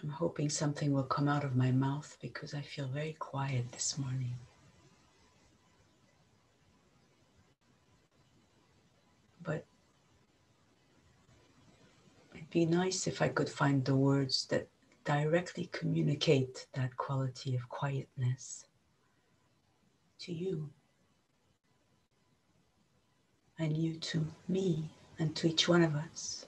I'm hoping something will come out of my mouth because I feel very quiet this morning. But it'd be nice if I could find the words that directly communicate that quality of quietness to you, and you to me, and to each one of us.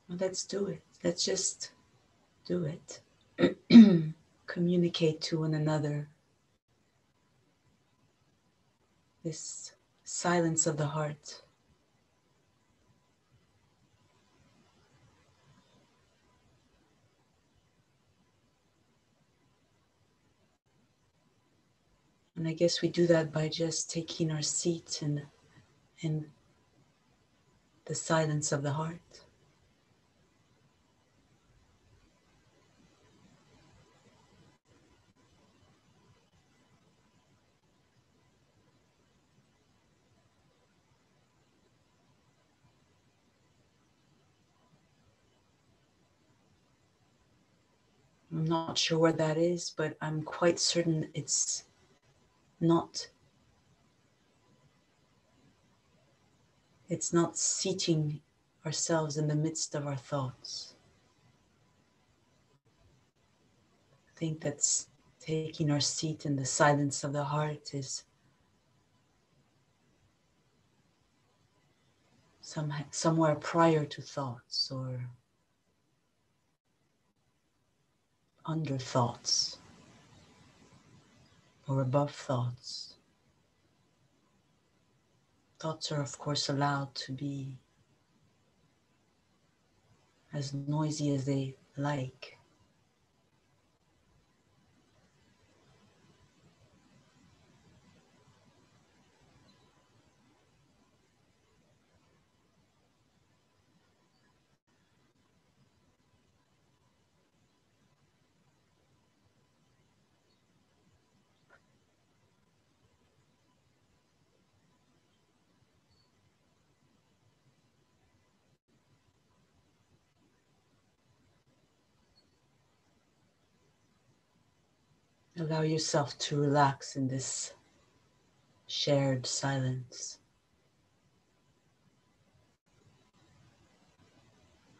Well, let's do it. Let's just do it. Communicate to one another this silence of the heart. And I guess we do that by just taking our seat in the silence of the heart. I'm not sure where that is, but I'm quite certain it's not seating ourselves in the midst of our thoughts. I think that's taking our seat in the silence of the heart is somewhere prior to thoughts or under thoughts or above thoughts. Thoughts are, of course, allowed to be as noisy as they like. Allow yourself to relax in this shared silence.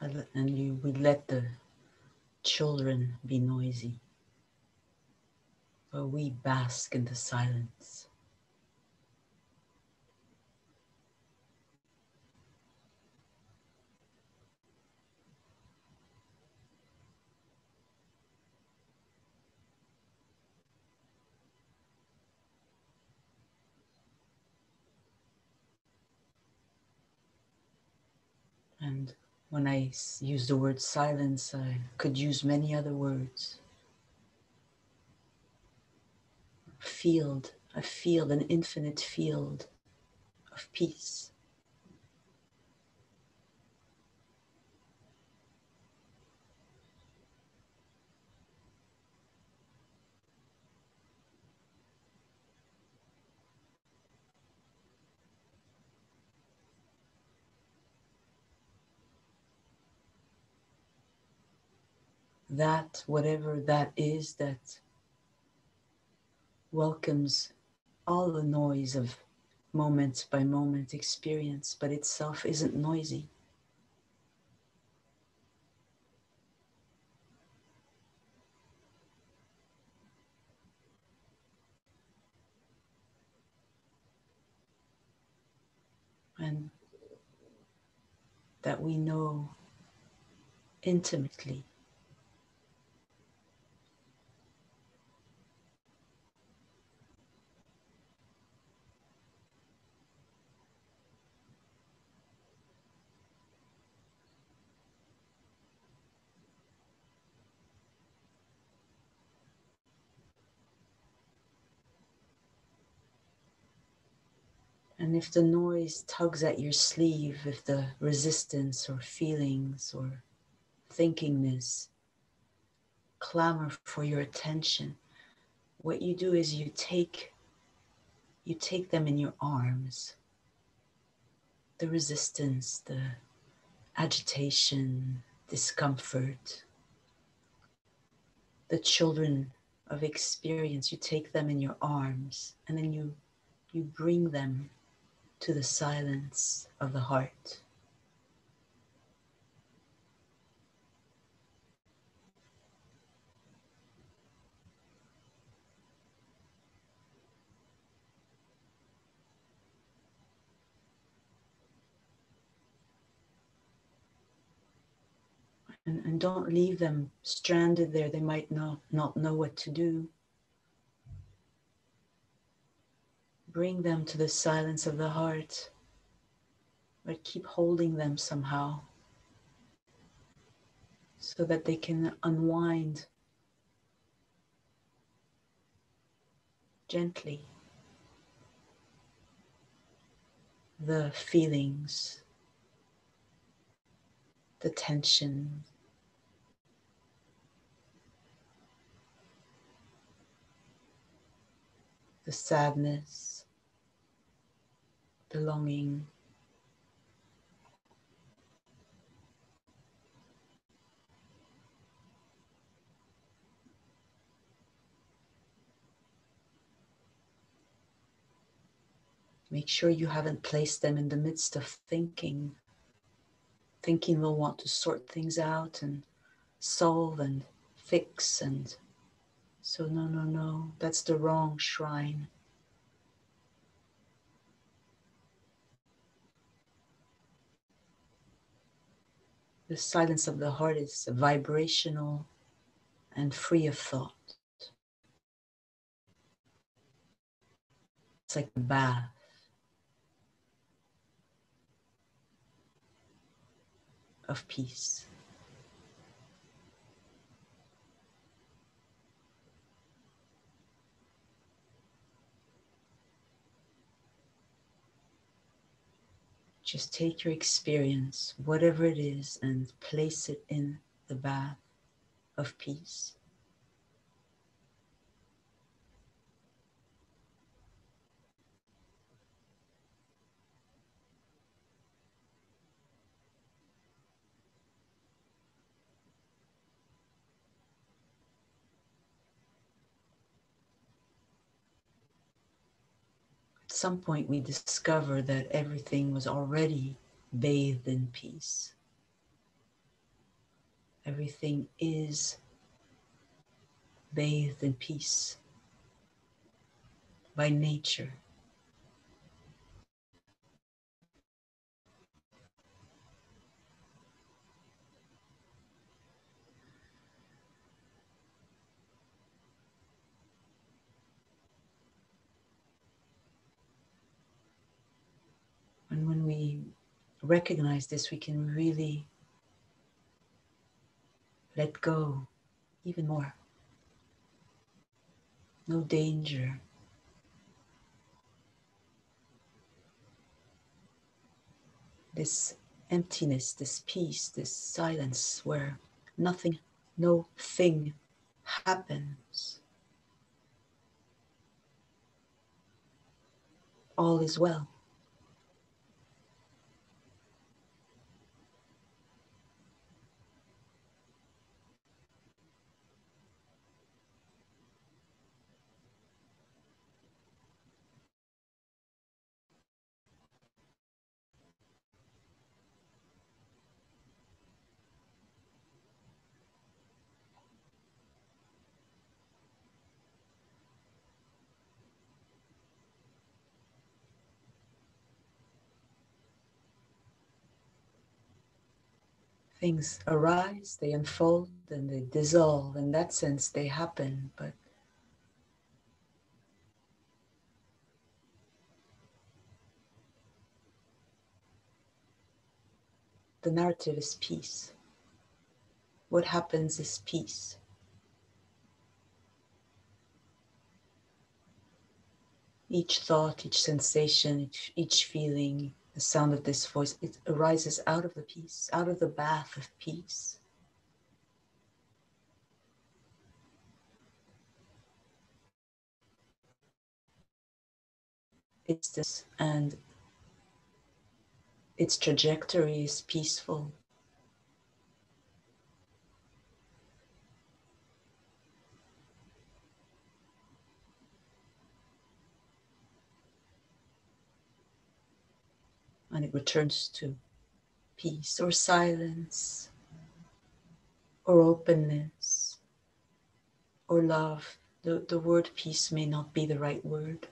And you would let the children be noisy, but we bask in the silence. And when I use the word silence, I could use many other words. A field, an infinite field of peace. That, whatever that is, that welcomes all the noise of moment by moment experience, but itself isn't noisy. And that we know intimately. And if the noise tugs at your sleeve, if the resistance or feelings or thinkingness clamor for your attention, what you do is you take them in your arms. The resistance, the agitation, discomfort, the children of experience, you take them in your arms and then you bring them to the silence of the heart. And don't leave them stranded there. They might not know what to do. Bring them to the silence of the heart, but keep holding them somehow so that they can unwind gently the feelings, the tension, the sadness, the longing. Make sure you haven't placed them in the midst of thinking they'll want to sort things out and solve and fix, and so no, that's the wrong shrine. The silence of the heart is vibrational and free of thought. It's like a bath of peace. Just take your experience, whatever it is, and place it in the bath of peace. At some point, we discover that everything was already bathed in peace. Everything is bathed in peace by nature. And when we recognize this, we can really let go even more. No danger. This emptiness, this peace, this silence where nothing, no thing happens. All is well. Things arise, they unfold, and they dissolve. In that sense, they happen, but the narrative is peace. What happens is peace. Each thought, each sensation, each feeling, the sound of this voice, it arises out of the peace, out of the bath of peace. It's this, and its trajectory is peaceful. and it returns to peace or silence or openness or love. The word peace may not be the right word.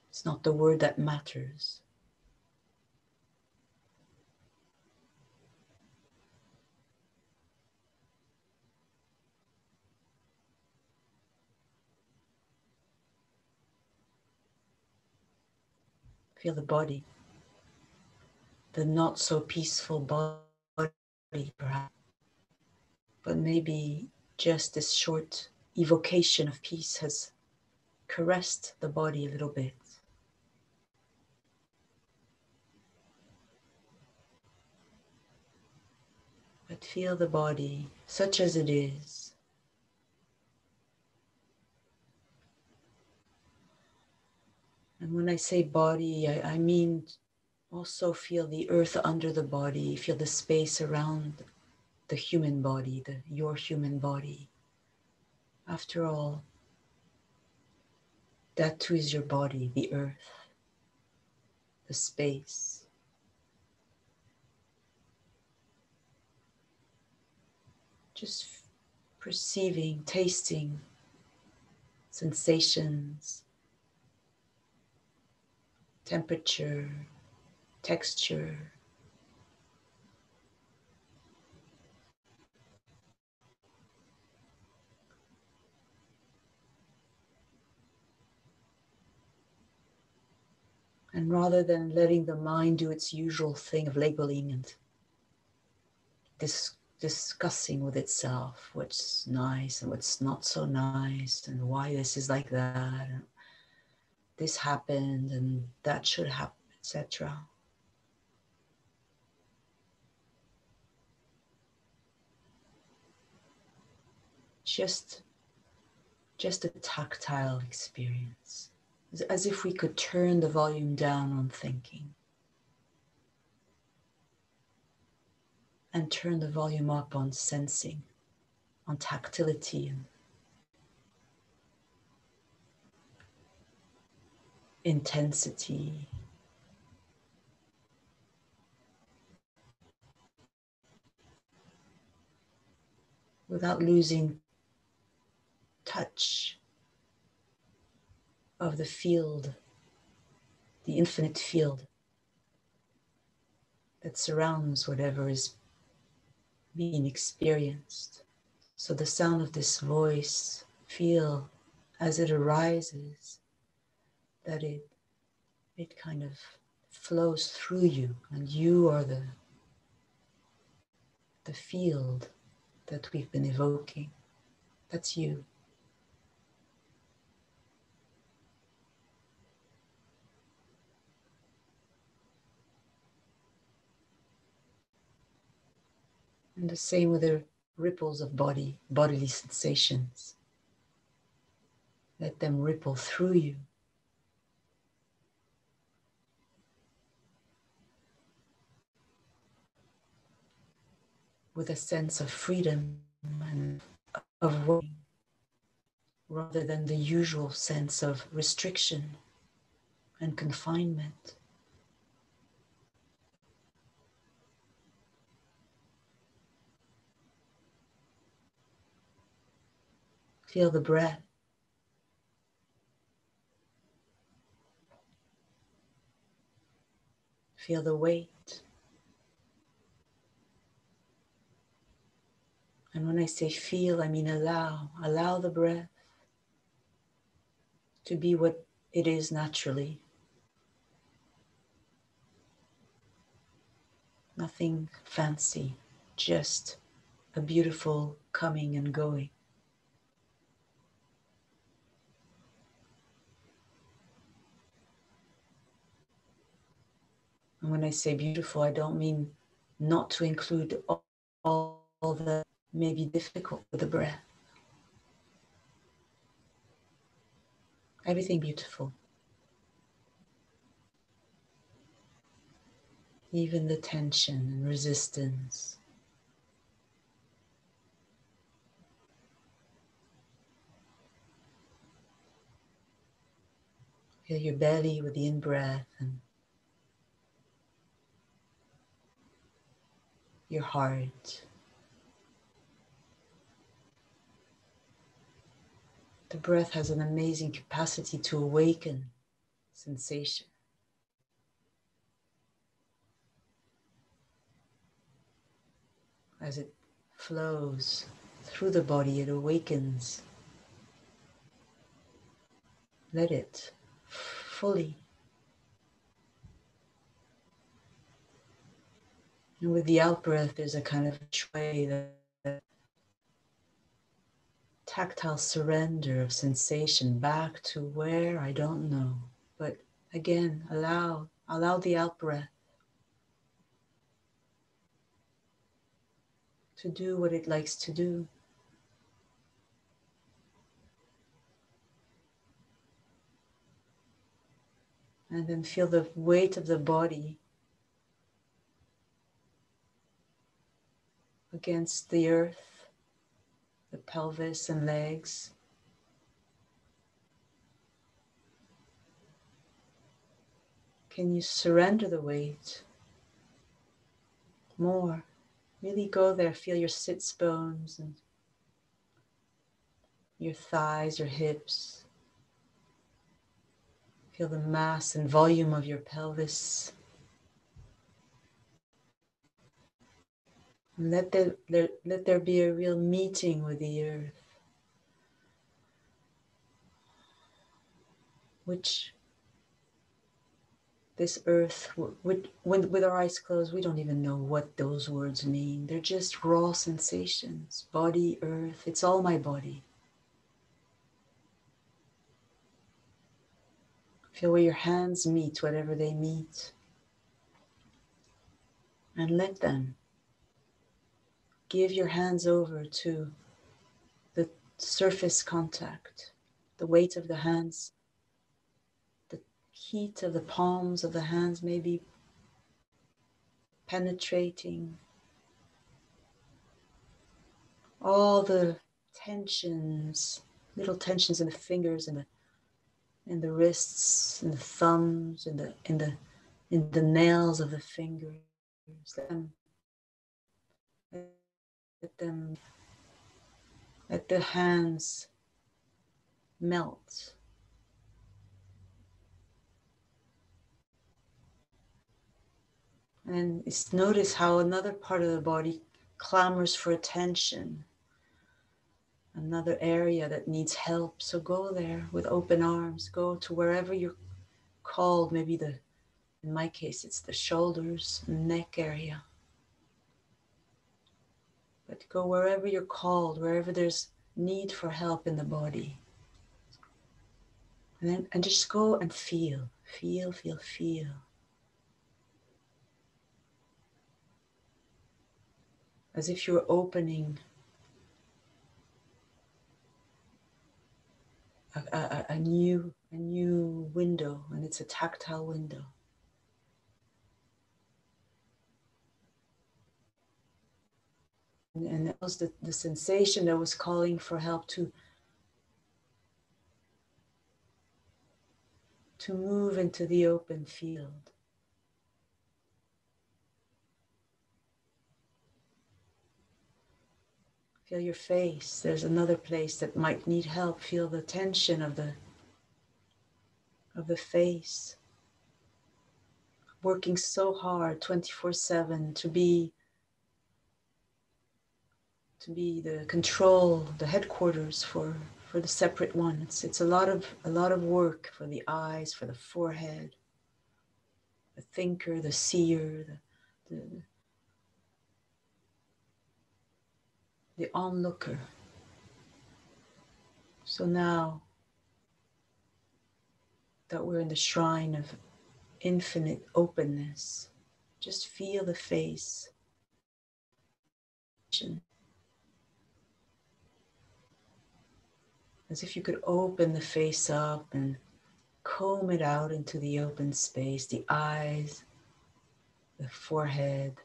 It's not the word that matters. Feel the body, the not so peaceful body perhaps, but maybe just this short evocation of peace has caressed the body a little bit. But feel the body such as it is. And when I say body, I mean also feel the earth under the body, feel the space around the human body, your human body. After all, that too is your body, the earth, the space. Just perceiving, tasting sensations, temperature, texture. And rather than letting the mind do its usual thing of labeling and discussing with itself what's nice and what's not so nice and why this is like that and this happened and that should happen, etc. Just a tactile experience, as if we could turn the volume down on thinking and turn the volume up on sensing, on tactility and intensity. Without losing touch of the field, the infinite field that surrounds whatever is being experienced. So the sound of this voice, feel as it arises, that it kind of flows through you, and you are the field that we've been evoking. That's you. And the same with the ripples of bodily sensations. Let them ripple through you. With a sense of freedom and of working, rather than the usual sense of restriction and confinement. Feel the breath. Feel the weight. And when I say feel, I mean allow. Allow the breath to be what it is naturally. Nothing fancy, just a beautiful coming and going. And when I say beautiful, I don't mean not to include all that may be difficult with the breath. Everything beautiful. even the tension and resistance. Feel your belly with the in-breath and your heart. The breath has an amazing capacity to awaken sensation. As it flows through the body, it awakens. Let it fully. And with the out breath, there's a kind of sway, that tactile surrender of sensation back to where I don't know. But again, allow the out breath to do what it likes to do. And then feel the weight of the body against the earth, the pelvis and legs. Can you surrender the weight more? Really go there, feel your sits bones and your thighs, your hips. Feel the mass and volume of your pelvis. And let there be a real meeting with the earth, which this earth, with our eyes closed, we don't even know what those words mean. They're just raw sensations. Body, earth, it's all my body. Feel where your hands meet, whatever they meet. And let them. Give your hands over to the surface contact, the weight of the hands, the heat of the palms of the hands may be penetrating all the tensions, little tensions in the fingers and the wrists and the thumbs and in the nails of the fingers. Let the hands melt. And notice how another part of the body clamors for attention. Another area that needs help. So go there with open arms. Go to wherever you're called. Maybe in my case, it's the shoulders, neck area. But go wherever you're called, wherever there's need for help in the body. And just go and feel. As if you're opening a new window, and it's a tactile window. And that was the sensation that was calling for help to move into the open field. Feel your face. There's another place that might need help. Feel the tension of the face. Working so hard 24/7 to be the control, the headquarters for the separate one. It's a lot of work for the eyes, for the forehead, the thinker, the seer, the onlooker. So now that we're in the shrine of infinite openness, just feel the face. As if you could open the face up and comb it out into the open space, the eyes, the forehead,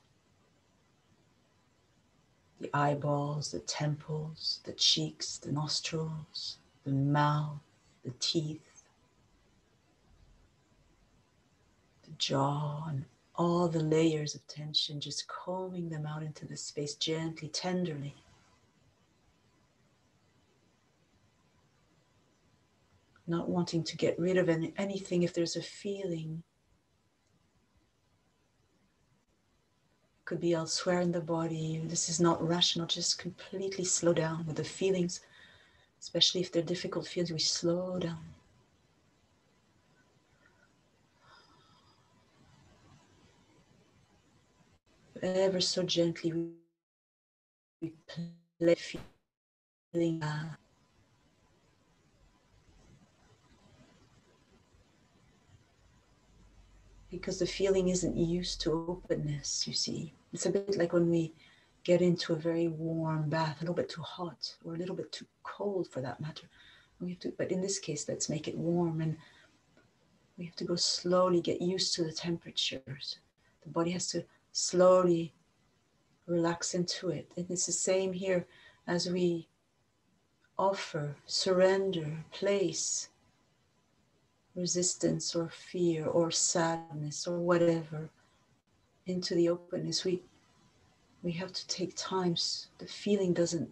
the eyeballs, the temples, the cheeks, the nostrils, the mouth, the teeth, the jaw, and all the layers of tension, just combing them out into the space gently, tenderly. Not wanting to get rid of anything. If there's a feeling, it could be elsewhere in the body. This is not rational. Just completely slow down with the feelings, especially if they're difficult feelings. We slow down. Ever so gently, we play feeling. Because the feeling isn't used to openness, you see. It's a bit like when we get into a very warm bath, a little bit too hot or a little bit too cold for that matter. We have to, but in this case, let's make it warm, and we have to go slowly, get used to the temperatures. The body has to slowly relax into it. And it's the same here as we offer, surrender, place resistance or fear or sadness or whatever into the openness. We have to take time. The feeling doesn't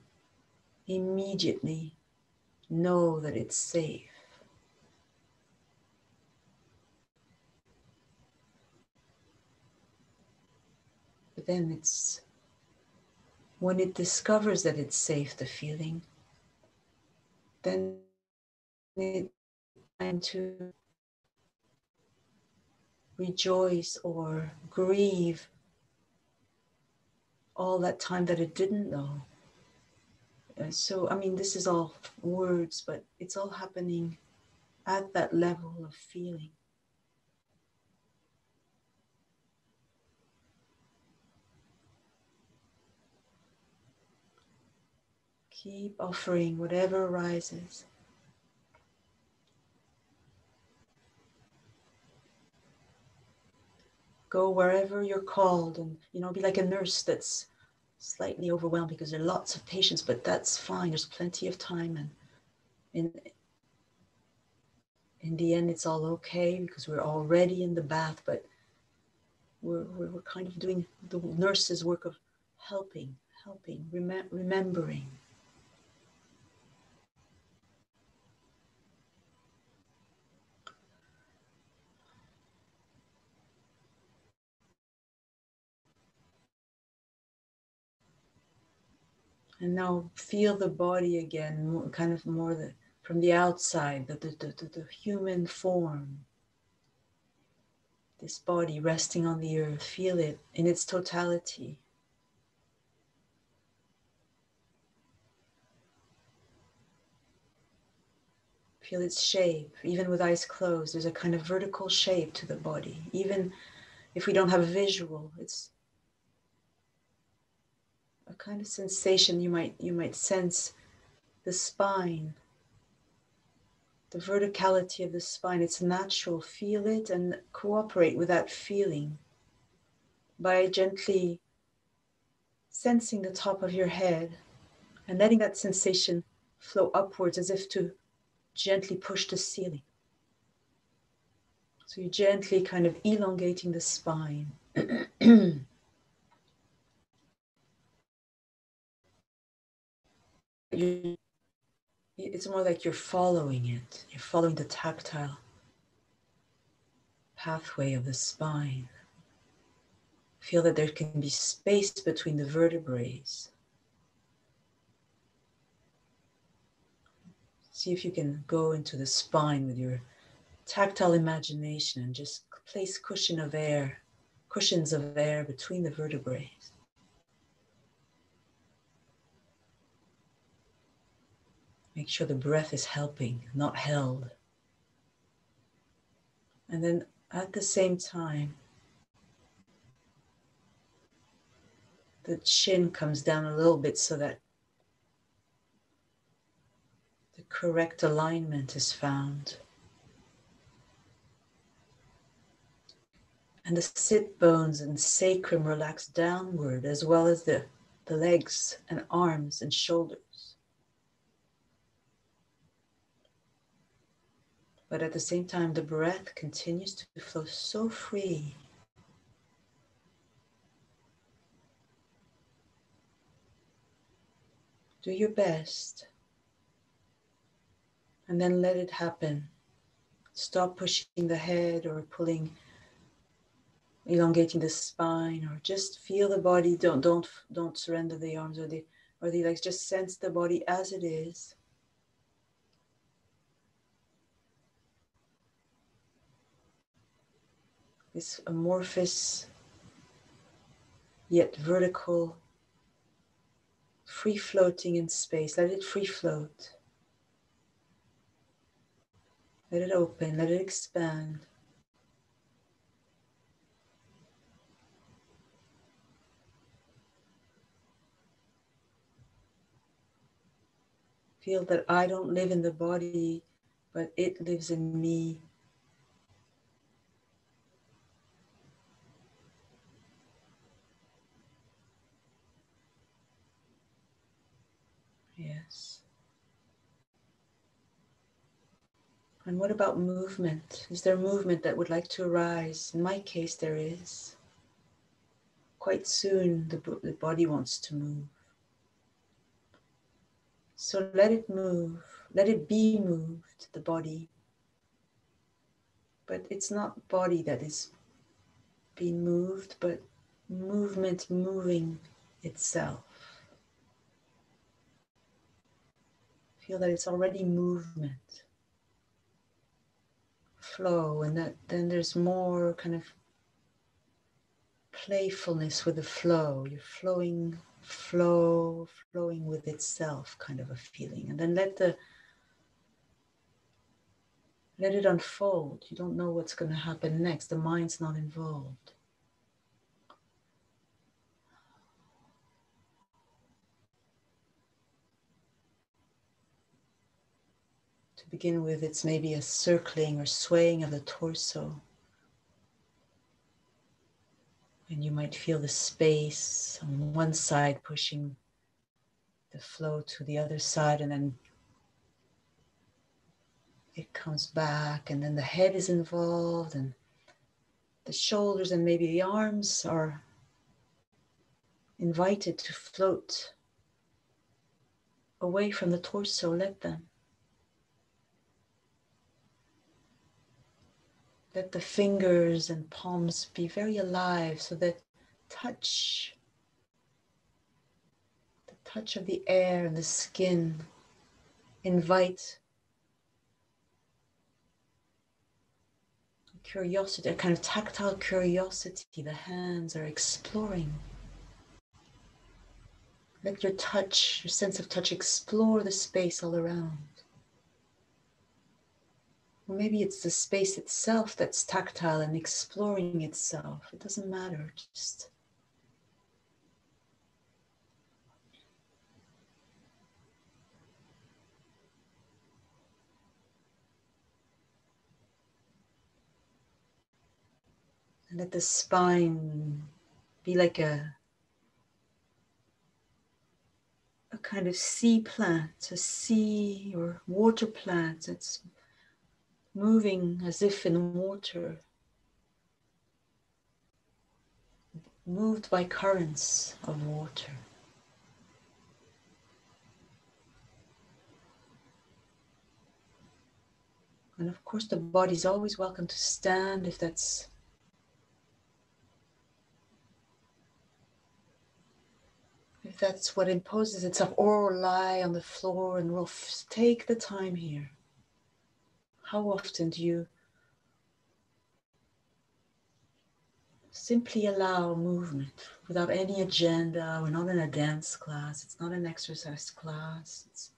immediately know that it's safe. But then it's when it discovers that it's safe, the feeling, then it's time to rejoice or grieve all that time that it didn't know. So, I mean, this is all words, but it's all happening at that level of feeling. Keep offering whatever arises. Go wherever you're called, and be like a nurse that's slightly overwhelmed because there are lots of patients, but that's fine. There's plenty of time, and in the end, it's all okay because we're already in the bath. But we're kind of doing the nurse's work of helping, remembering. And now feel the body again, kind of more from the outside, the human form. This body resting on the earth, feel it in its totality. Feel its shape, even with eyes closed. There's a kind of vertical shape to the body. Even if we don't have a visual, it's a kind of sensation you might sense the spine, the verticality of the spine. It's natural. Feel it and cooperate with that feeling by gently sensing the top of your head and letting that sensation flow upwards as if to gently push the ceiling. So you're gently kind of elongating the spine. It's more like you're following it. You're following the tactile pathway of the spine. Feel that there can be space between the vertebrae. See if you can go into the spine with your tactile imagination and just place cushions of air between the vertebrae. Make sure the breath is helping, not held. And then at the same time, the chin comes down a little bit so that the correct alignment is found. And the sit bones and sacrum relax downward, as well as the legs and arms and shoulders. But at the same time, the breath continues to flow so free. Do your best. And then let it happen. Stop pushing the head or elongating the spine, or just feel the body. Don't surrender the arms or the legs. Just sense the body as it is. This amorphous yet vertical, free floating in space. Let it free float. Let it open, let it expand. Feel that I don't live in the body, but it lives in me. Yes. And what about movement? Is there movement that would like to arise? In my case, there is. Quite soon, the body wants to move. So let it move. Let it be moved, the body. But it's not body that is being moved, but movement moving itself. Feel that it's already movement, flow, and that then there's more kind of playfulness with the flow. You're flowing with itself, kind of a feeling. And then let it unfold. You don't know what's going to happen next. The mind's not involved. To begin with, it's maybe a circling or swaying of the torso. And you might feel the space on one side pushing the flow to the other side, and then it comes back, and then the head is involved, and the shoulders and maybe the arms are invited to float away from the torso. Let them. Let the fingers and palms be very alive, so that the touch of the air and the skin invite curiosity, a kind of tactile curiosity. The hands are exploring. Let your sense of touch explore the space all around. Or maybe it's the space itself that's tactile and exploring itself. It doesn't matter, just and let the spine be like a kind of sea plant, a sea or water plant that's moving as if in water, moved by currents of water. And of course, the body is always welcome to stand if that's what imposes itself, or lie on the floor, and we'll take the time here. How often do you simply allow movement without any agenda? We're not in a dance class. It's not an exercise class. It's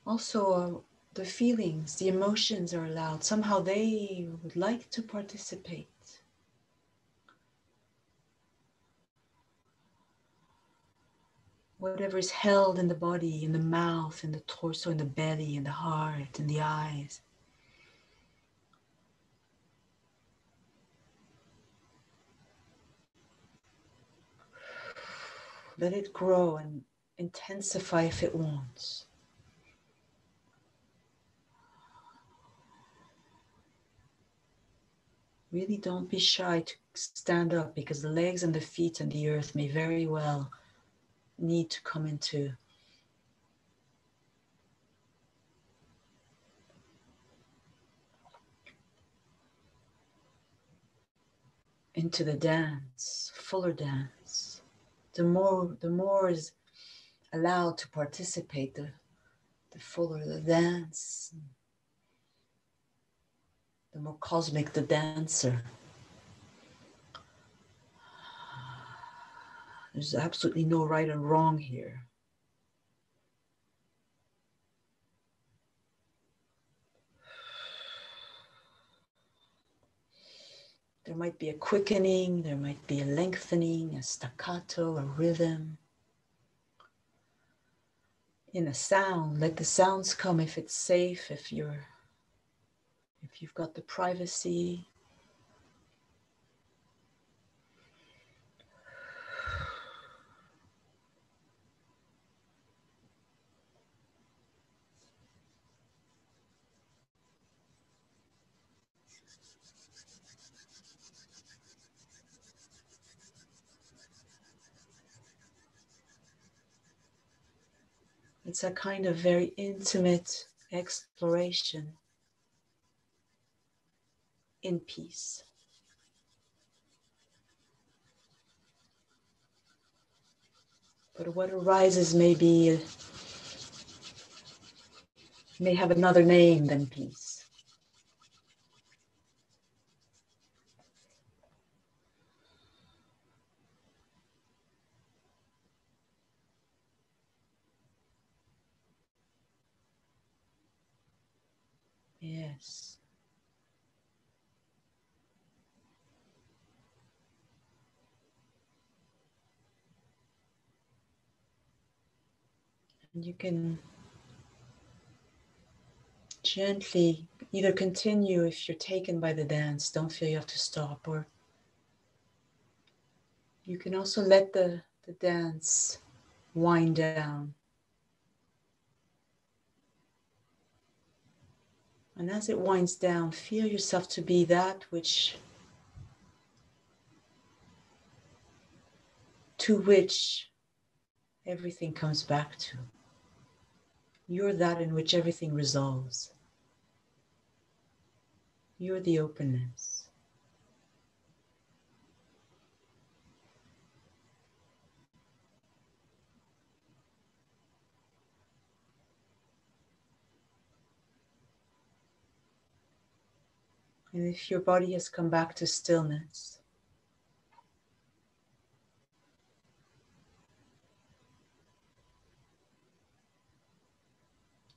also the feelings, the emotions are allowed. Somehow they would like to participate. whatever is held in the body, in the mouth, in the torso, in the belly, in the heart, in the eyes. Let it grow and intensify if it wants. Really don't be shy to stand up, because the legs and the feet and the earth may very well need to come into the dance, fuller dance. The more is allowed to participate, the fuller the dance, the more cosmic the dancer. There's absolutely no right or wrong here. There might be a quickening, there might be a lengthening, a staccato, a rhythm. In a sound, let the sounds come if it's safe, if you've got the privacy. It's a kind of very intimate exploration in peace. But what arises may have another name than peace. Yes. And you can gently either continue if you're taken by the dance, don't feel you have to stop, or you can also let the dance wind down. And as it winds down, feel yourself to be that to which everything comes back to. You're that in which everything resolves. You're the openness. And if your body has come back to stillness,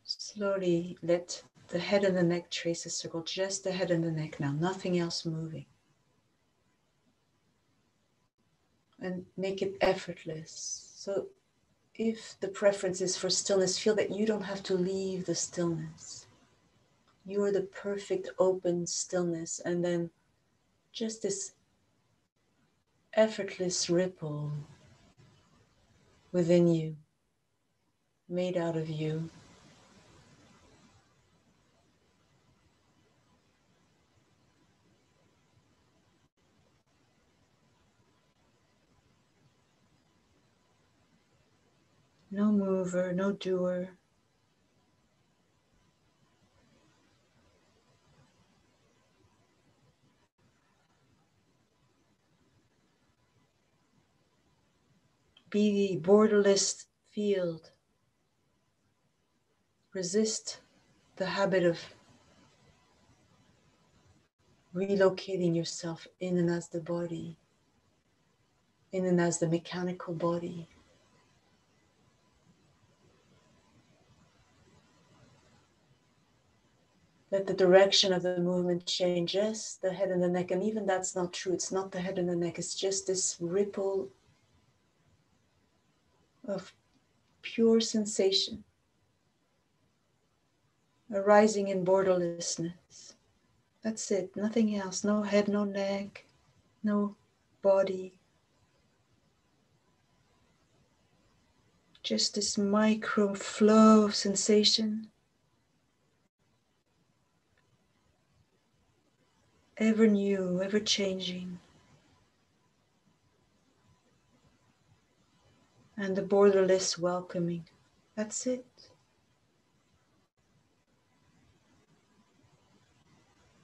slowly let the head and the neck trace a circle, just the head and the neck now, nothing else moving. And make it effortless. So if the preference is for stillness, feel that you don't have to leave the stillness. You are the perfect open stillness, and then just this effortless ripple within you, made out of you. No mover, no doer. Be the borderless field. Resist the habit of relocating yourself in and as the body, in and as the mechanical body. Let the direction of the movement change, just the head and the neck, and even that's not true. It's not the head and the neck, it's just this ripple of pure sensation arising in borderlessness. That's it, nothing else. No head, no neck, no body. Just this micro flow of sensation, ever new, ever changing. And the borderless welcoming. That's it.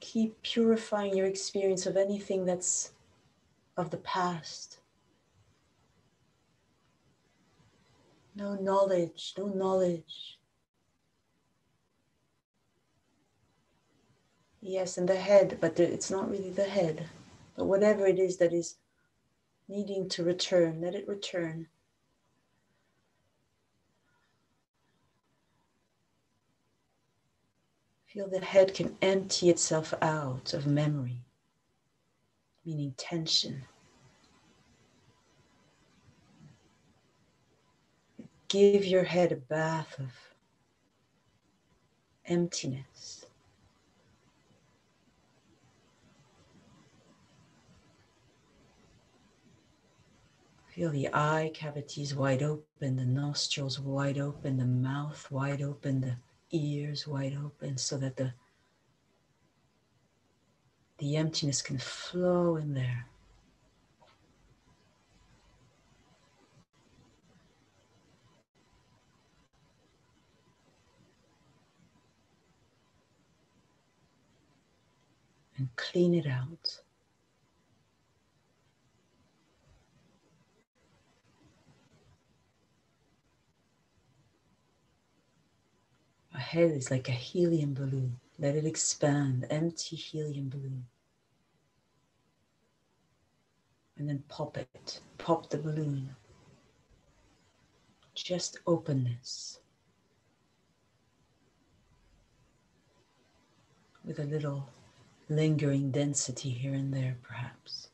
Keep purifying your experience of anything that's of the past. No knowledge, no knowledge. Yes, and the head, but it's not really the head. But whatever it is that is needing to return, let it return. Feel the head can empty itself out of memory, meaning tension. Give your head a bath of emptiness. Feel the eye cavities wide open, the nostrils wide open, the mouth wide open, the ears wide open, so that the emptiness can flow in there. And clean it out. A head is like a helium balloon. Let it expand, empty helium balloon. And then pop it, pop the balloon. Just openness. With a little lingering density here and there, perhaps.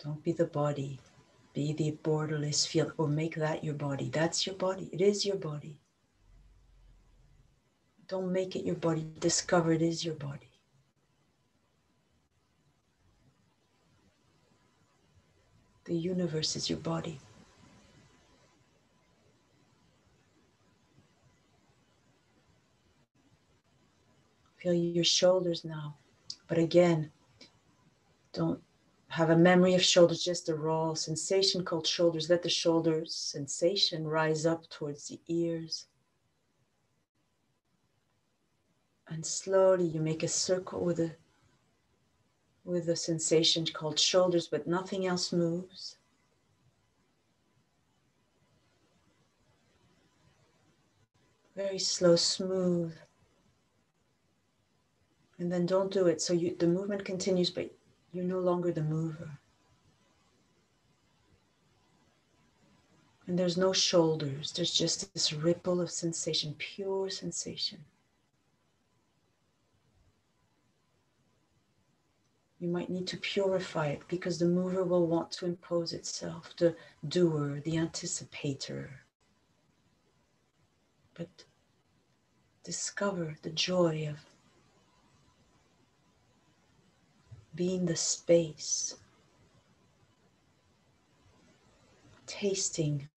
Don't be the body. Be the borderless field, or make that your body. That's your body. It is your body. Don't make it your body. Discover it is your body. The universe is your body. Feel your shoulders now. But again, don't have a memory of shoulders, just a raw sensation called shoulders. Let the shoulders sensation rise up towards the ears. And slowly you make a circle with a sensation called shoulders, but nothing else moves. Very slow, smooth. And then don't do it. So the movement continues, but you're no longer the mover. And there's no shoulders. There's just this ripple of sensation, pure sensation. You might need to purify it because the mover will want to impose itself, the doer, the anticipator. But discover the joy of being the space, tasting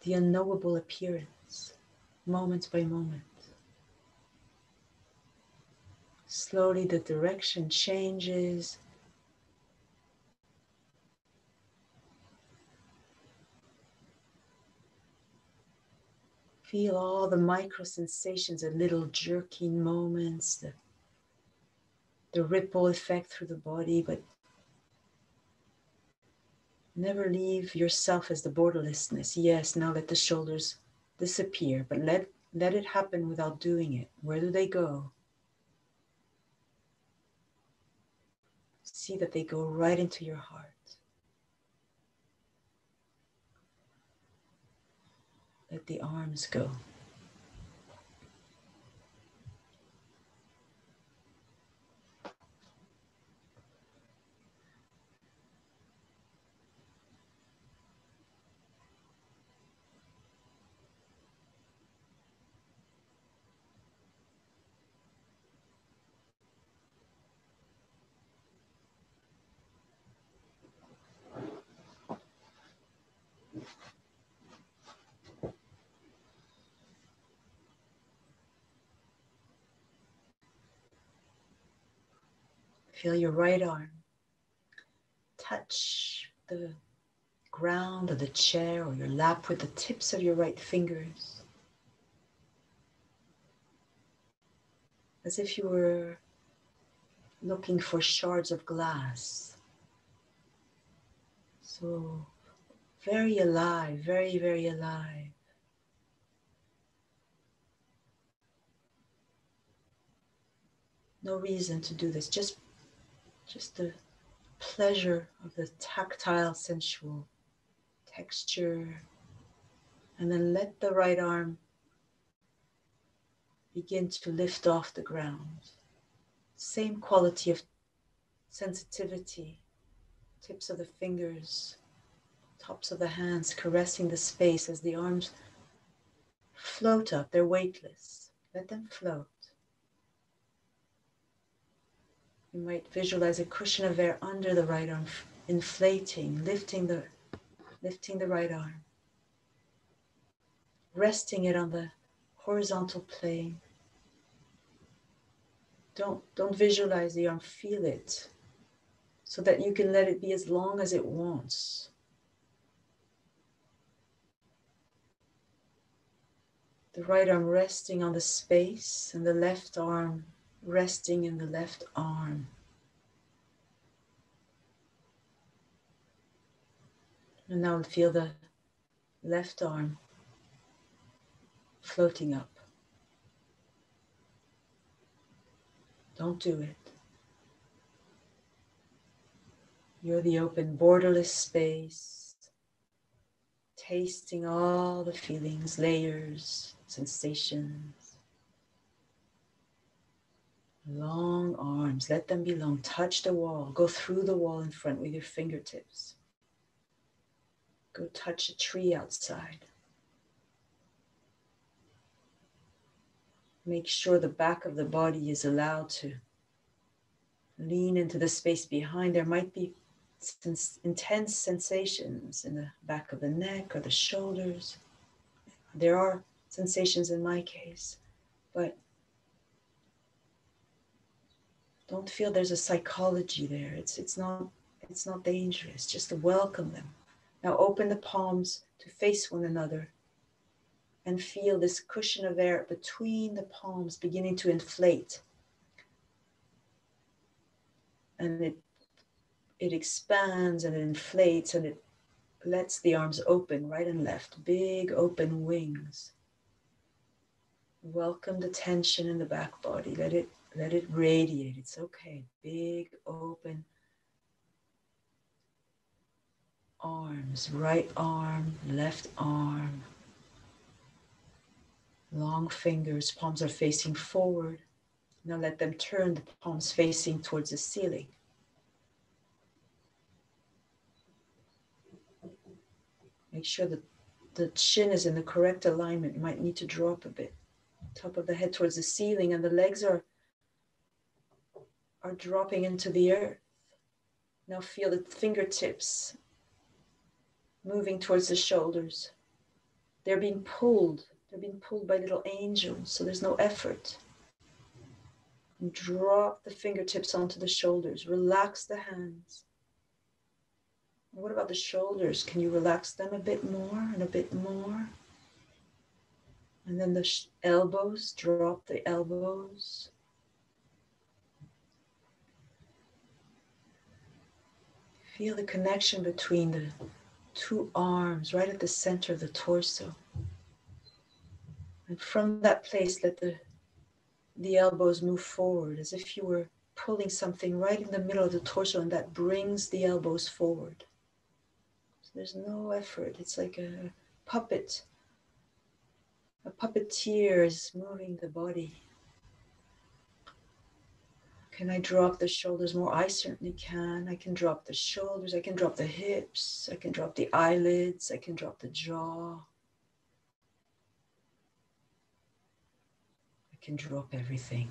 the unknowable appearance, moment by moment. Slowly the direction changes. Feel all the micro sensations, the little jerking moments, the ripple effect through the body, but never leave yourself as the borderlessness. Yes, now let the shoulders disappear, but let it happen without doing it. Where do they go? See that they go right into your heart. Let the arms go. Feel your right arm touch the ground or the chair or your lap with the tips of your right fingers, as if you were looking for shards of glass. So very alive, very, very alive. No reason to do this, just the pleasure of the tactile, sensual texture. And then let the right arm begin to lift off the ground. Same quality of sensitivity, tips of the fingers, tops of the hands caressing the space as the arms float up. They're weightless. Let them float. You might visualize a cushion of air under the right arm, inflating, lifting the right arm, resting it on the horizontal plane. Don't visualize the arm, feel it, so that you can let it be as long as it wants. The right arm resting on the space and the left arm resting in the left arm. And now feel the left arm floating up. Don't do it. You're the open, borderless space, tasting all the feelings, layers, sensations. Long arms, let them be long. Touch the wall, go through the wall in front with your fingertips. Go touch a tree outside. Make sure the back of the body is allowed to lean into the space behind. There might be intense sensations in the back of the neck or the shoulders. There are sensations in my case, but don't feel there's a psychology there. It's not dangerous. Just to welcome them. Now open the palms to face one another and feel this cushion of air between the palms beginning to inflate. And it expands and it inflates and it lets the arms open right and left, big open wings. Welcome the tension in the back body. Let it radiate. It's okay. Big open arms, right arm, left arm. Long fingers, palms are facing forward. Now let them turn, the palms facing towards the ceiling. Make sure that the chin is in the correct alignment. You might need to drop a bit. Top of the head towards the ceiling, and the legs are dropping into the earth. Now feel the fingertips moving towards the shoulders. They're being pulled. They're being pulled by little angels, so there's no effort. And drop the fingertips onto the shoulders. Relax the hands. What about the shoulders? Can you relax them a bit more and a bit more? And then the elbows, drop the elbows. Feel the connection between the two arms right at the center of the torso. And from that place, let the elbows move forward as if you were pulling something right in the middle of the torso, and that brings the elbows forward. So there's no effort. It's like a puppet. A puppeteer is moving the body. Can I drop the shoulders more? I certainly can. I can drop the shoulders. I can drop the hips. I can drop the eyelids. I can drop the jaw. I can drop everything.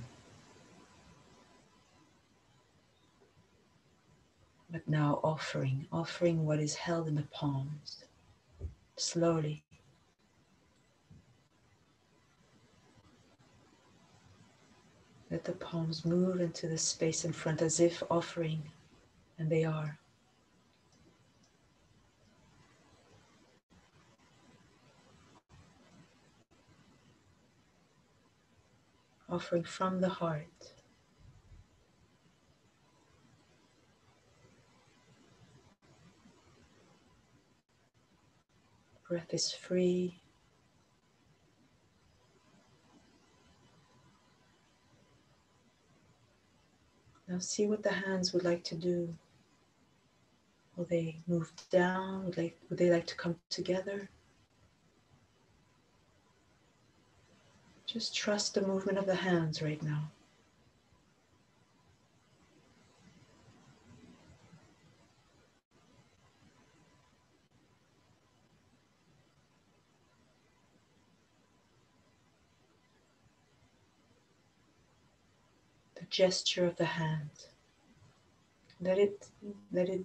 But now offering what is held in the palms. Slowly. Let the palms move into the space in front as if offering, and they are. Offering from the heart. Breath is free. Now see what the hands would like to do. Will they move down? Would they like to come together? Just trust the movement of the hands right now. The gesture of the hand. Let it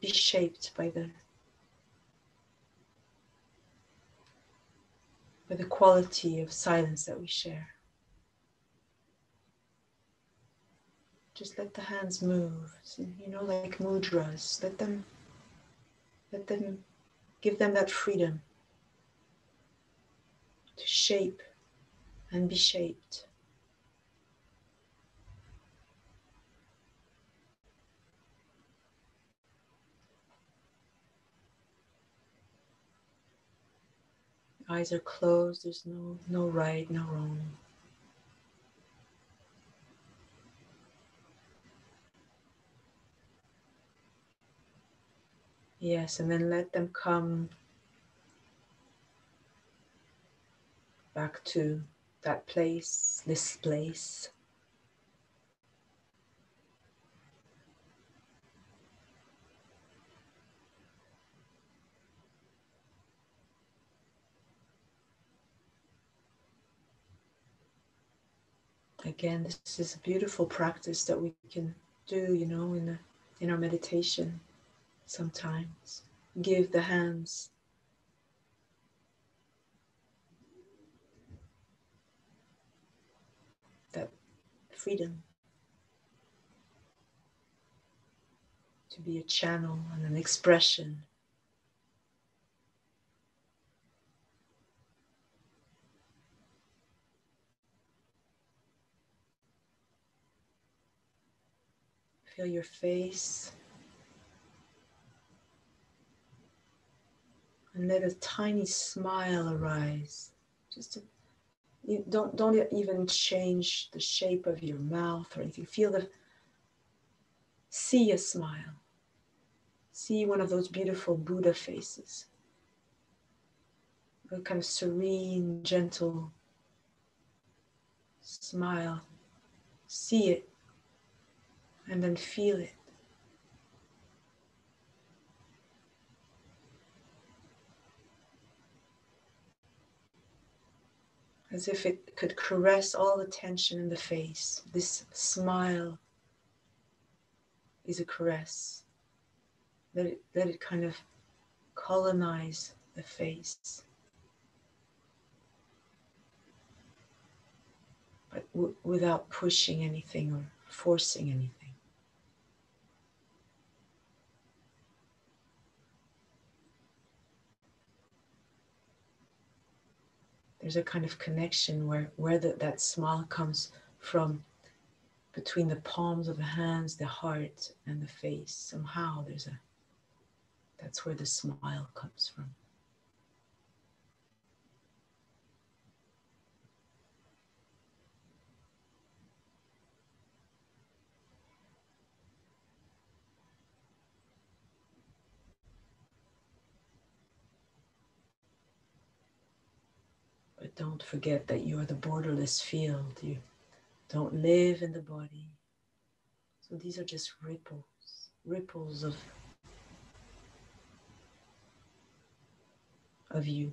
be shaped by the quality of silence that we share. Just let the hands move, like mudras. Let them give them that freedom to shape and be shaped. Eyes are closed, there's no right, no wrong. Yes, and then let them come back to that place, this place. Again, this is a beautiful practice that we can do, in our meditation sometimes. Give the hands that freedom to be a channel and an expression. Feel your face. And let a tiny smile arise. You don't even change the shape of your mouth or anything. See a smile. See one of those beautiful Buddha faces. A kind of serene, gentle smile. See it and then feel it. As if it could caress all the tension in the face. This smile is a caress. Let it kind of colonize the face. But without pushing anything or forcing anything. There's a kind of connection where that smile comes from, between the palms of the hands, the heart, and the face. Somehow that's where the smile comes from. But don't forget that you are the borderless field. You don't live in the body. So these are just ripples of you.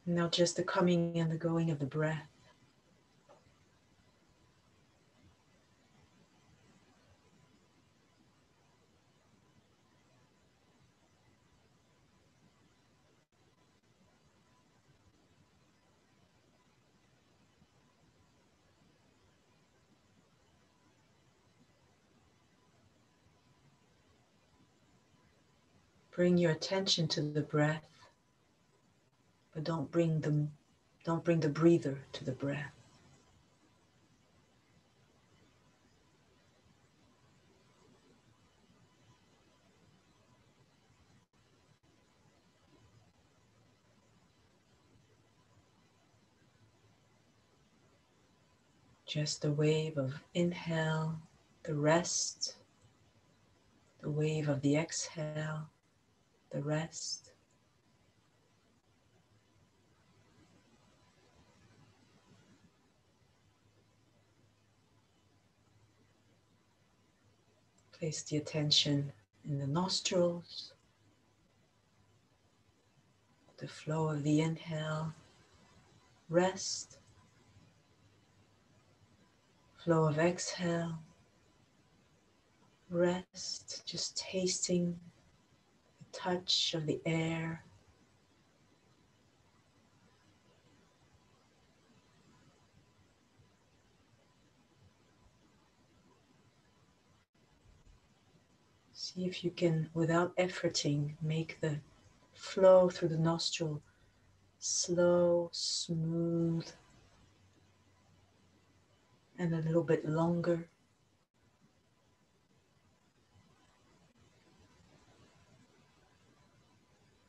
Now just the coming and the going of the breath. Bring your attention to the breath, but don't bring the breather to the breath. Just the wave of inhale, the rest, the wave of the exhale, the rest. Place the attention in the nostrils, the flow of the inhale, rest, flow of exhale, rest, just tasting the touch of the air. See if you can, without efforting, make the flow through the nostril slow, smooth, and a little bit longer.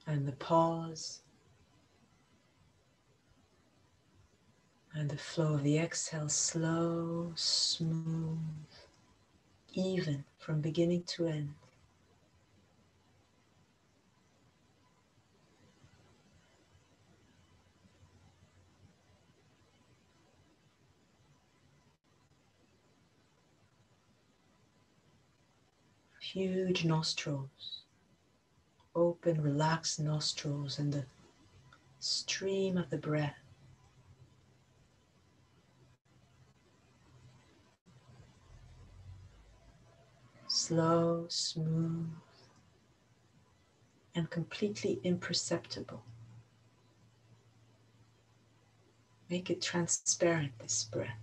And the pause, and the flow of the exhale, slow, smooth, even from beginning to end. Huge nostrils, open, relaxed nostrils, and the stream of the breath. Slow, smooth, and completely imperceptible. Make it transparent, this breath,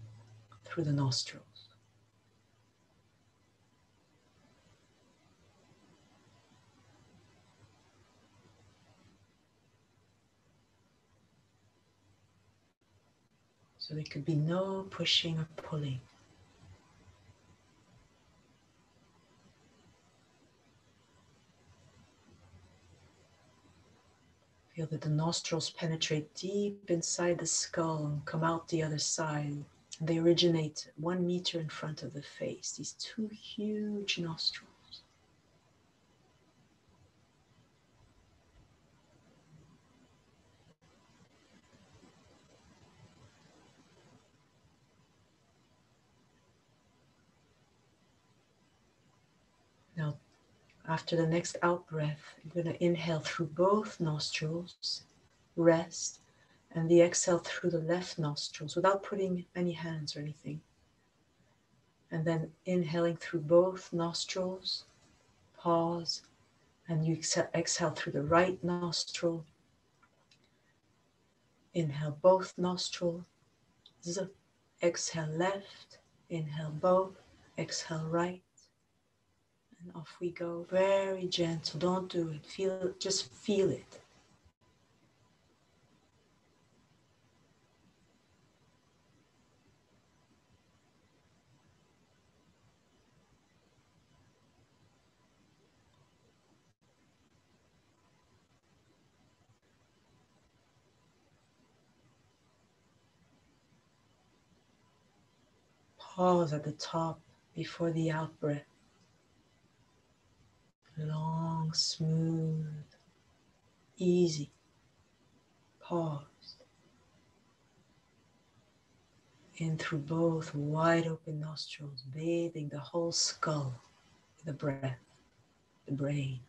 through the nostrils. So there could be no pushing or pulling. Feel that the nostrils penetrate deep inside the skull and come out the other side. They originate 1 meter in front of the face, these 2 huge nostrils. Now, after the next out breath, you're going to inhale through both nostrils, rest, and the exhale through the left nostrils without putting any hands or anything. And then inhaling through both nostrils, pause, and you exhale through the right nostril. Inhale both nostrils, exhale left, inhale both, exhale right. And off we go, very gentle, don't do it, just feel it. Pause at the top before the out breath. Long, smooth, easy. Pause. In through both wide open nostrils, bathing the whole skull with the breath, the brain.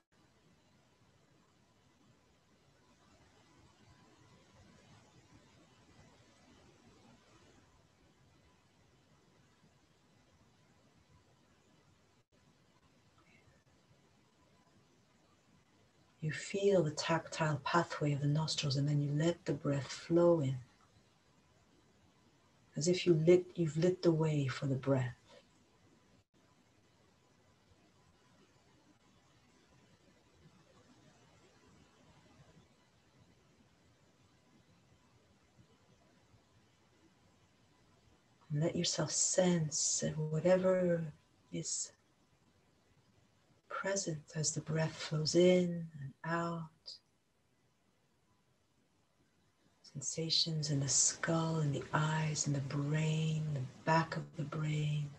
You feel the tactile pathway of the nostrils, and then you let the breath flow in, as if you've lit the way for the breath. And let yourself sense that whatever is present as the breath flows in and out. Sensations in the skull, in the eyes, in the brain, the back of the brain.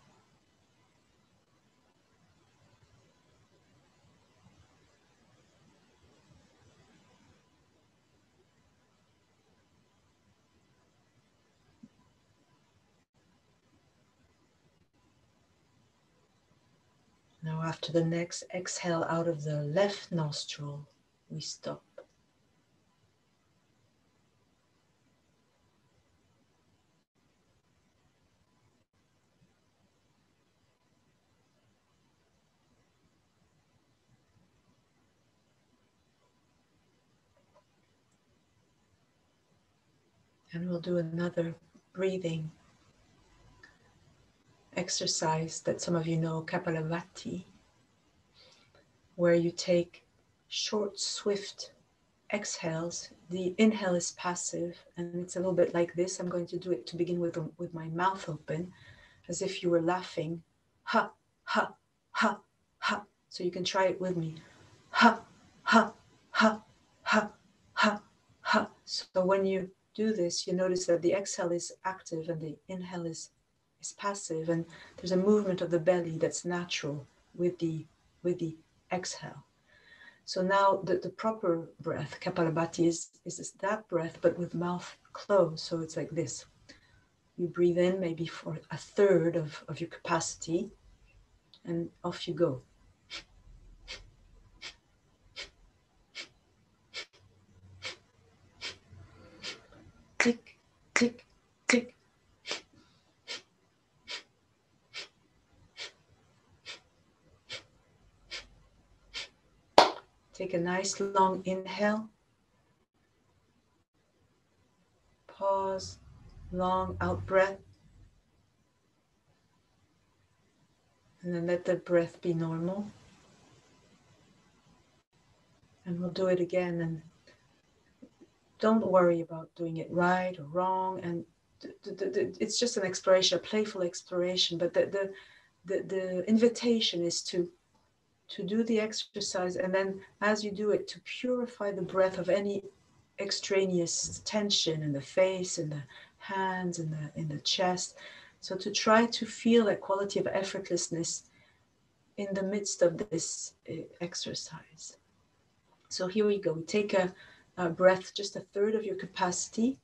Now after the next exhale out of the left nostril, we stop. And we'll do another breathing exercise that some of you know, Kapalabhati, where you take short, swift exhales. The inhale is passive, and it's a little bit like this. I'm going to do it to begin with my mouth open, as if you were laughing. Ha, ha, ha, ha. So you can try it with me. Ha, ha, ha, ha, ha, ha. So when you do this, you notice that the exhale is active and the inhale is passive, and there's a movement of the belly that's natural with the exhale. So now the proper breath, Kapalabhati, is that breath, but with mouth closed. So it's like this. You breathe in maybe for a third of your capacity, and off you go. Tick, tick, tick. Take a nice long inhale. Pause, long out breath. And then let the breath be normal. And we'll do it again. And don't worry about doing it right or wrong. And it's just an exploration, a playful exploration. But the invitation is to do the exercise, and then as you do it, to purify the breath of any extraneous tension in the face, in the hands, in the chest. So to try to feel that quality of effortlessness in the midst of this exercise. So here we go. We take a breath, just a third of your capacity.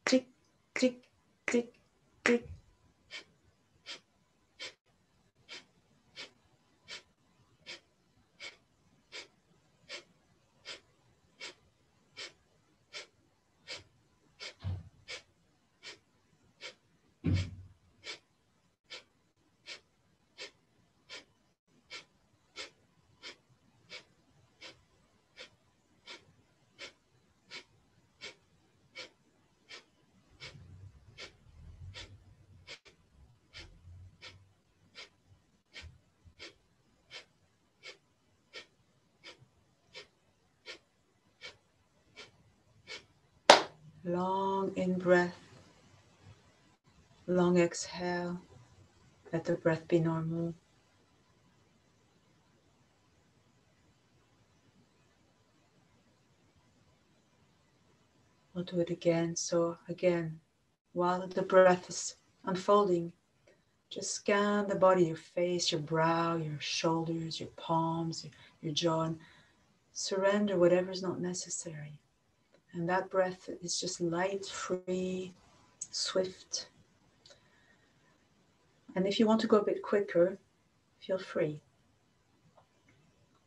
Tick, tick, tick, tick. Long in breath, long exhale. Let the breath be normal. We'll do it again. So again, while the breath is unfolding, just scan the body, your face, your brow, your shoulders, your palms, your jaw, and surrender whatever is not necessary. And that breath is just light, free, swift. And if you want to go a bit quicker, feel free.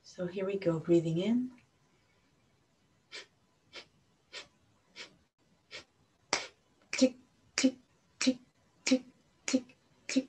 So here we go, breathing in. Tick, tick, tick, tick, tick, tick.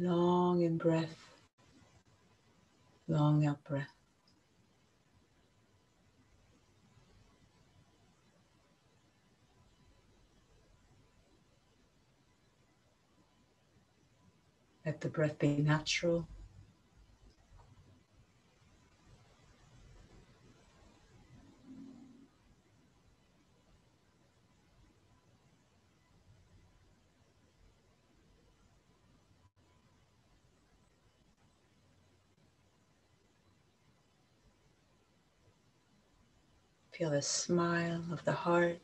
Long in breath, long out breath. Let the breath be natural. Feel the smile of the heart.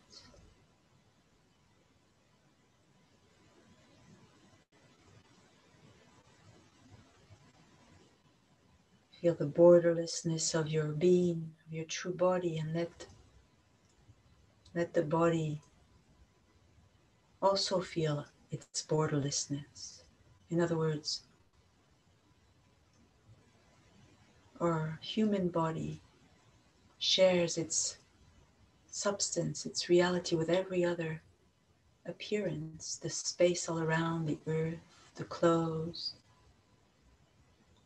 Feel the borderlessness of your being, of your true body, and let the body also feel its borderlessness. In other words, our human body shares its substance, its reality with every other appearance, the space all around, the earth, the clothes,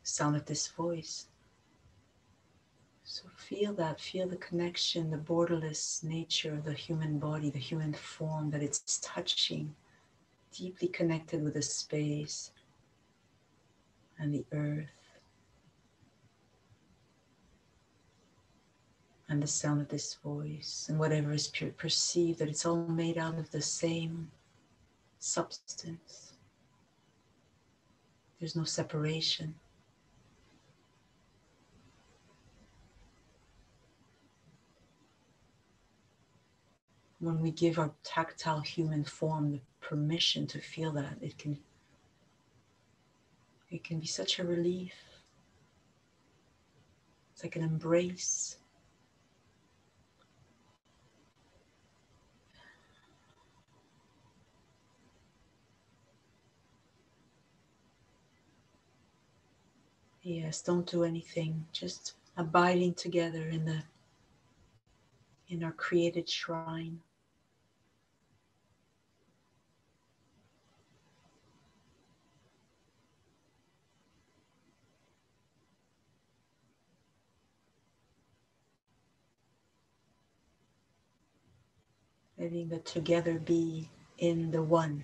the sound of this voice. So feel that, feel the connection, the borderless nature of the human body, the human form, that it's touching, deeply connected with the space and the earth and the sound of this voice and whatever is perceived, that it's all made out of the same substance. There's no separation. When we give our tactile human form the permission to feel that, it can be such a relief. It's like an embrace. Yes, don't do anything, just abiding together in our created shrine. Letting the together be in the one.